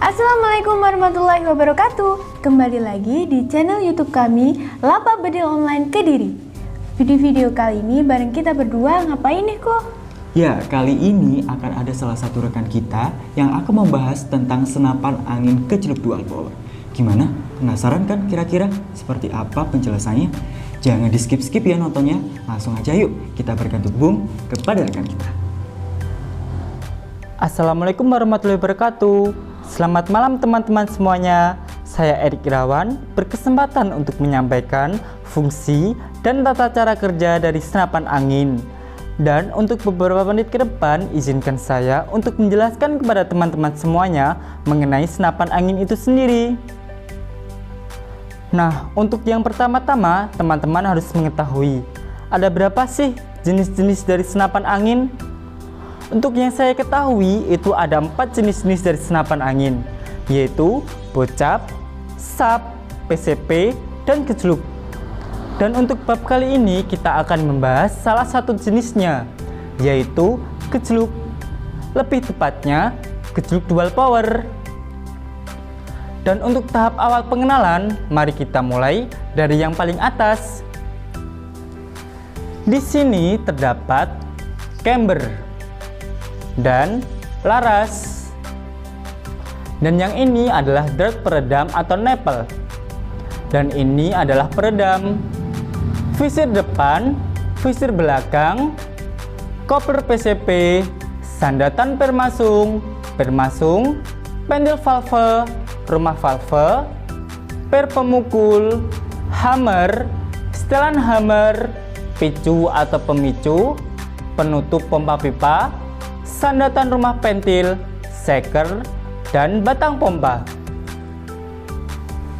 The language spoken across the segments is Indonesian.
Assalamualaikum warahmatullahi wabarakatuh. Kembali lagi di channel YouTube kami, Lapak Bedil Online Kediri. Video kali ini bareng kita berdua ngapain nih kok? Ya, kali ini akan ada salah satu rekan kita yang akan membahas tentang senapan angin keciluk dual power. Gimana? Penasaran kan kira-kira seperti apa penjelasannya? Jangan di skip-skip ya nontonnya, langsung aja yuk kita berikan hubung kepada rekan kita. Assalamualaikum warahmatullahi wabarakatuh. Selamat malam teman-teman semuanya. Saya Erik Irawan berkesempatan untuk menyampaikan fungsi dan tata cara kerja dari senapan angin. Dan untuk beberapa menit ke depan, izinkan saya untuk menjelaskan kepada teman-teman semuanya mengenai senapan angin itu sendiri. Nah, untuk yang pertama-tama, teman-teman harus mengetahui ada berapa sih jenis-jenis dari senapan angin? Untuk yang saya ketahui, itu ada 4 jenis-jenis dari senapan angin, yaitu bocap, sap, PCP, dan kecluk. Dan untuk bab kali ini kita akan membahas salah satu jenisnya, yaitu kecluk. Lebih tepatnya, kecluk dual power. Dan untuk tahap awal pengenalan, mari kita mulai dari yang paling atas. Di sini terdapat camber dan laras. Dan yang ini adalah dart peredam atau nepel. Dan ini adalah peredam. Visir depan, visir belakang, kopler PCP, sandatan permasung, pendil valve, rumah valve, per pemukul, hammer, setelan hammer, picu atau pemicu, penutup pompa pipa, sandatan rumah pentil, seker, dan batang pompa.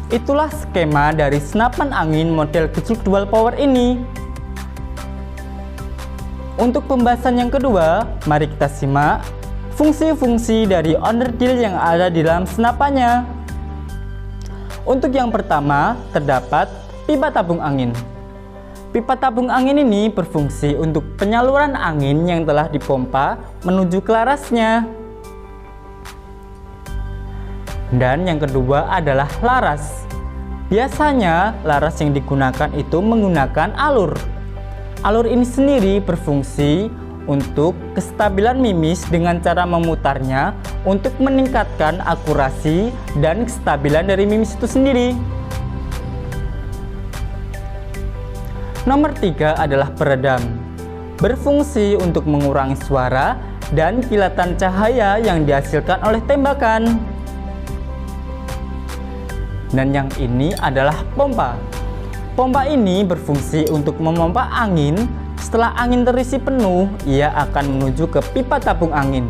Itulah skema dari senapan angin model kecluk dual power ini. Untuk pembahasan yang kedua, mari kita simak fungsi-fungsi dari onderdil yang ada di dalam senapannya. Untuk yang pertama, terdapat pipa tabung angin. Pipa tabung angin ini berfungsi untuk penyaluran angin yang telah dipompa menuju ke larasnya. Dan yang kedua adalah laras. Biasanya laras yang digunakan itu menggunakan alur. Alur ini sendiri berfungsi untuk kestabilan mimis dengan cara memutarnya untuk meningkatkan akurasi dan kestabilan dari mimis itu sendiri. Nomor 3 adalah peredam. Berfungsi untuk mengurangi suara dan kilatan cahaya yang dihasilkan oleh tembakan. Dan yang ini adalah pompa. Pompa ini berfungsi untuk memompa angin. Setelah angin terisi penuh, ia akan menuju ke pipa tabung angin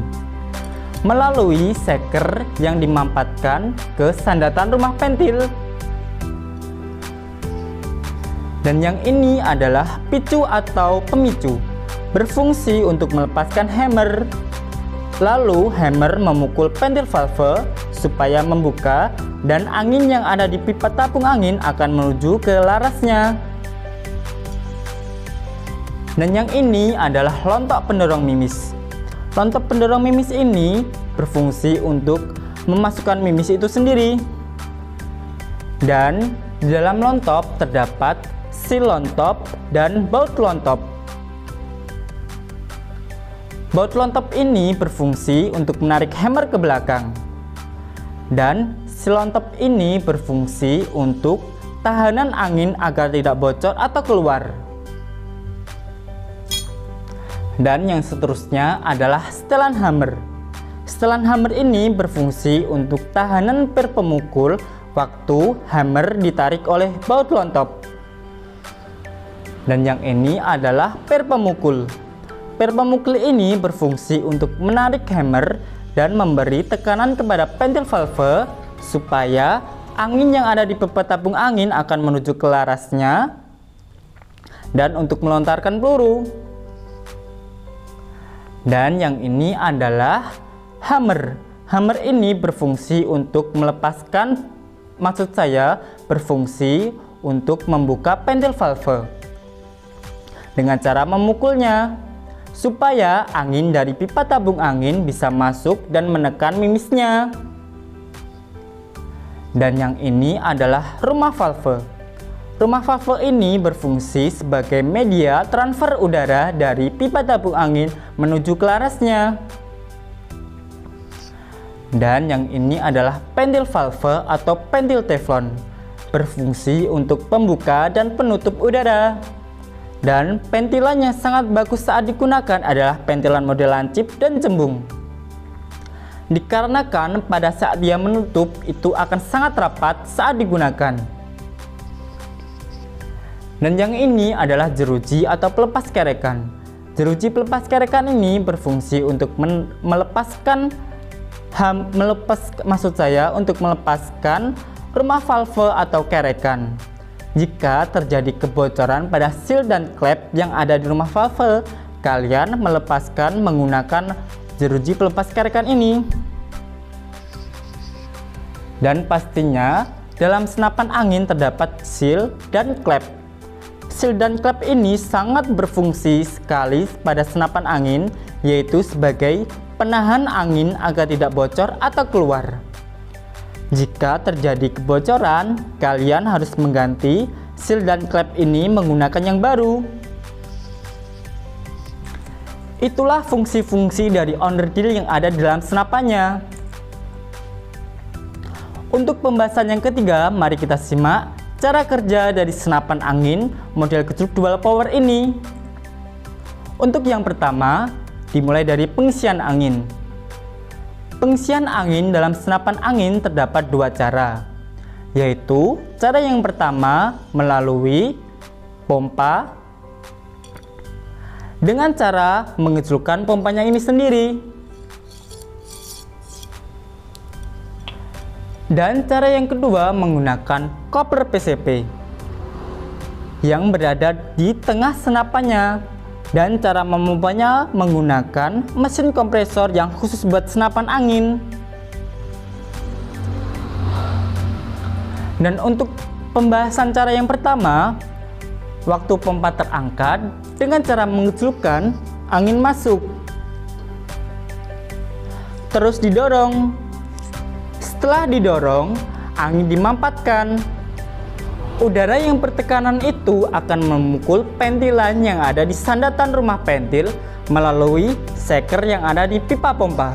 melalui seker yang dimampatkan ke sandatan rumah pentil. Dan yang ini adalah picu atau pemicu, berfungsi untuk melepaskan hammer. Lalu hammer memukul pentil valve supaya membuka dan angin yang ada di pipa tabung angin akan menuju ke larasnya. Dan yang ini adalah lontok pendorong mimis. Lontok pendorong mimis ini berfungsi untuk memasukkan mimis itu sendiri. Dan di dalam lontop terdapat seal lontop dan baut lontop. Baut lontop ini berfungsi untuk menarik hammer ke belakang. Dan seal lontop ini berfungsi untuk tahanan angin agar tidak bocor atau keluar. Dan yang seterusnya adalah setelan hammer. Setelan hammer ini berfungsi untuk tahanan per pemukul waktu hammer ditarik oleh baut lontop. Dan yang ini adalah per pemukul. Per pemukul ini berfungsi untuk menarik hammer dan memberi tekanan kepada pentil valve supaya angin yang ada di pipa tabung angin akan menuju ke larasnya dan untuk melontarkan peluru. Dan yang ini adalah hammer. Hammer ini berfungsi untuk melepaskan, maksud saya berfungsi untuk membuka pentil valve dengan cara memukulnya supaya angin dari pipa tabung angin bisa masuk dan menekan mimisnya. Dan yang ini adalah rumah valve. Rumah valve ini berfungsi sebagai media transfer udara dari pipa tabung angin menuju ke larasnya. Dan yang ini adalah pentil valve atau pentil teflon, berfungsi untuk pembuka dan penutup udara. Dan pentilannya sangat bagus saat digunakan adalah pentilan model lancip dan cembung. Dikarenakan pada saat dia menutup itu akan sangat rapat saat digunakan. Dan yang ini adalah jeruji atau pelepas kerekan. Jeruji pelepas kerekan ini berfungsi untuk melepaskan rumah valve atau kerekan. Jika terjadi kebocoran pada seal dan klep yang ada di rumah valve, kalian melepaskan menggunakan jeruji pelepas kerekan ini. Dan pastinya dalam senapan angin terdapat seal dan klep. Seal dan klep ini sangat berfungsi sekali pada senapan angin, yaitu sebagai penahan angin agar tidak bocor atau keluar. Jika terjadi kebocoran, kalian harus mengganti seal dan klep ini menggunakan yang baru. Itulah fungsi-fungsi dari onderdil yang ada di dalam senapannya. Untuk pembahasan yang ketiga, mari kita simak cara kerja dari senapan angin model kecil dual power ini. Untuk yang pertama, dimulai dari pengisian angin. Pengisian angin dalam senapan angin terdapat dua cara, yaitu cara yang pertama melalui pompa dengan cara mengecilkan pompanya ini sendiri. Dan cara yang kedua menggunakan koper PCP yang berada di tengah senapannya. Dan cara memompanya menggunakan mesin kompresor yang khusus buat senapan angin. Dan untuk pembahasan cara yang pertama, waktu pompa terangkat dengan cara mengecilkan angin masuk, terus didorong. Setelah didorong, angin dimampatkan. Udara yang bertekanan itu akan memukul pentilan yang ada di sandatan rumah pentil melalui seker yang ada di pipa pompa.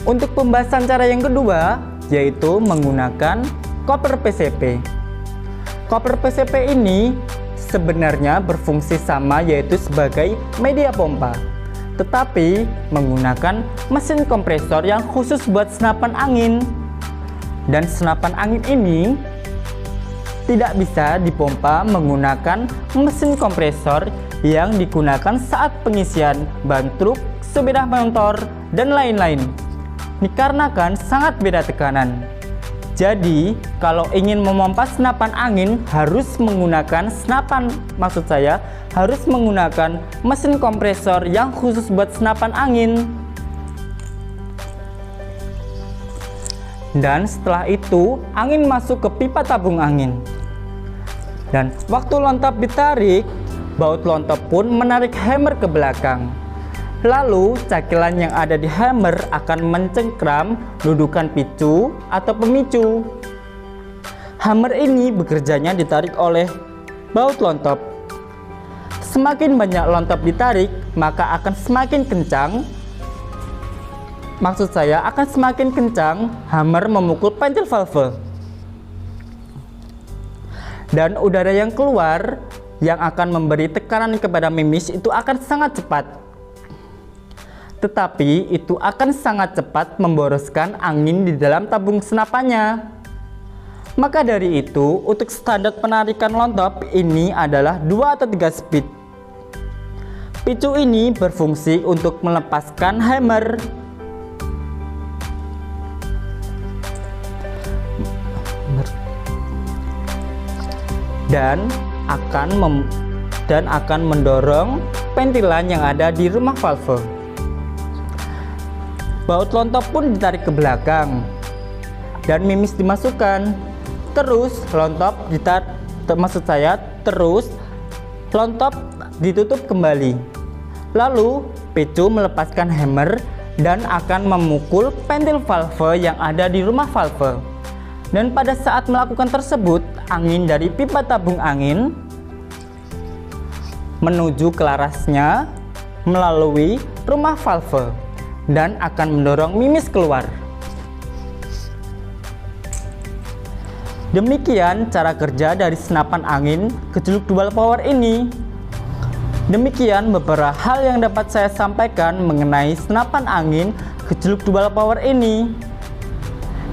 Untuk pembahasan cara yang kedua, yaitu menggunakan koper PCP. Koper PCP ini sebenarnya berfungsi sama, yaitu sebagai media pompa, tetapi menggunakan mesin kompresor yang khusus buat senapan angin. Dan senapan angin ini tidak bisa dipompa menggunakan mesin kompresor yang digunakan saat pengisian ban truk, sepeda motor, dan lain-lain, dikarenakan sangat beda tekanan. Jadi kalau ingin memompa senapan angin harus menggunakan harus menggunakan mesin kompresor yang khusus buat senapan angin. Dan setelah itu angin masuk ke pipa tabung angin. Dan waktu lontap ditarik, baut lontap pun menarik hammer ke belakang. Lalu cakilan yang ada di hammer akan mencengkram dudukan picu atau pemicu. Hammer ini bekerjanya ditarik oleh baut lontap. Semakin banyak lontap ditarik, maka akan semakin kencang. Akan semakin kencang hammer memukul pentil valve. Dan udara yang keluar yang akan memberi tekanan kepada mimis itu akan sangat cepat. Tetapi itu akan sangat cepat memboroskan angin di dalam tabung senapannya. Maka dari itu, untuk standar penarikan lontap ini adalah 2 atau 3 speed. Picu ini berfungsi untuk melepaskan hammer. Dan akan mendorong pentilan yang ada di rumah valve. Baut lontap pun ditarik ke belakang dan mimis dimasukkan. Terus lontap lontap ditutup kembali. Lalu picu melepaskan hammer dan akan memukul pentil valve yang ada di rumah valve. Dan pada saat melakukan tersebut, angin dari pipa tabung angin menuju ke larasnya melalui rumah valve dan akan mendorong mimis keluar. Demikian cara kerja dari senapan angin gejluk dual power ini. Demikian beberapa hal yang dapat saya sampaikan mengenai senapan angin gejluk dual power ini.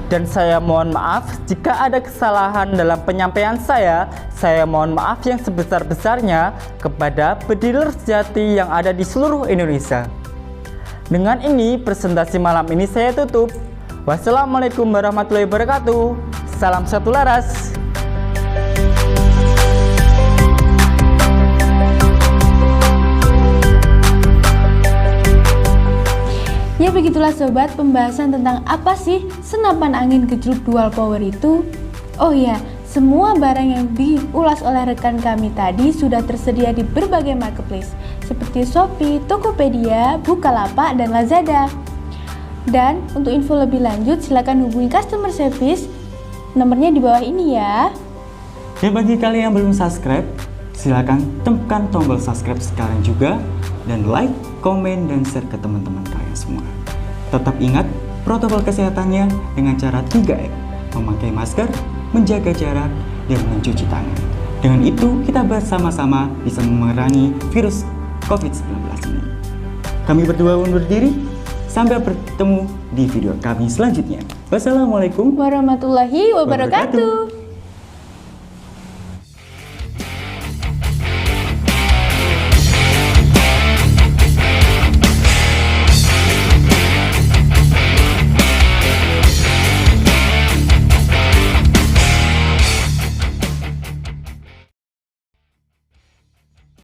Dan saya mohon maaf jika ada kesalahan dalam penyampaian saya. Saya mohon maaf yang sebesar-besarnya kepada pediler sejati yang ada di seluruh Indonesia. Dengan ini presentasi malam ini saya tutup. Wassalamualaikum warahmatullahi wabarakatuh. Salam satu laras. Ya begitulah sobat, pembahasan tentang apa sih senapan angin gejluk dual power itu. Oh ya, semua barang yang diulas oleh rekan kami tadi sudah tersedia di berbagai marketplace seperti Shopee, Tokopedia, Bukalapak, dan Lazada. Dan untuk info lebih lanjut silakan hubungi customer service, nomornya di bawah ini ya. Dan bagi kalian yang belum subscribe, silakan tekan tombol subscribe sekarang juga, dan like, komen, dan share ke teman-teman kalian semua. Tetap ingat protokol kesehatannya dengan cara 3M, memakai masker, menjaga jarak, dan mencuci tangan. Dengan itu kita bersama-sama bisa memerangi virus COVID-19 ini. Kami berdua undur diri, sampai bertemu di video kami selanjutnya. Wassalamualaikum Warahmatullahi wabarakatuh.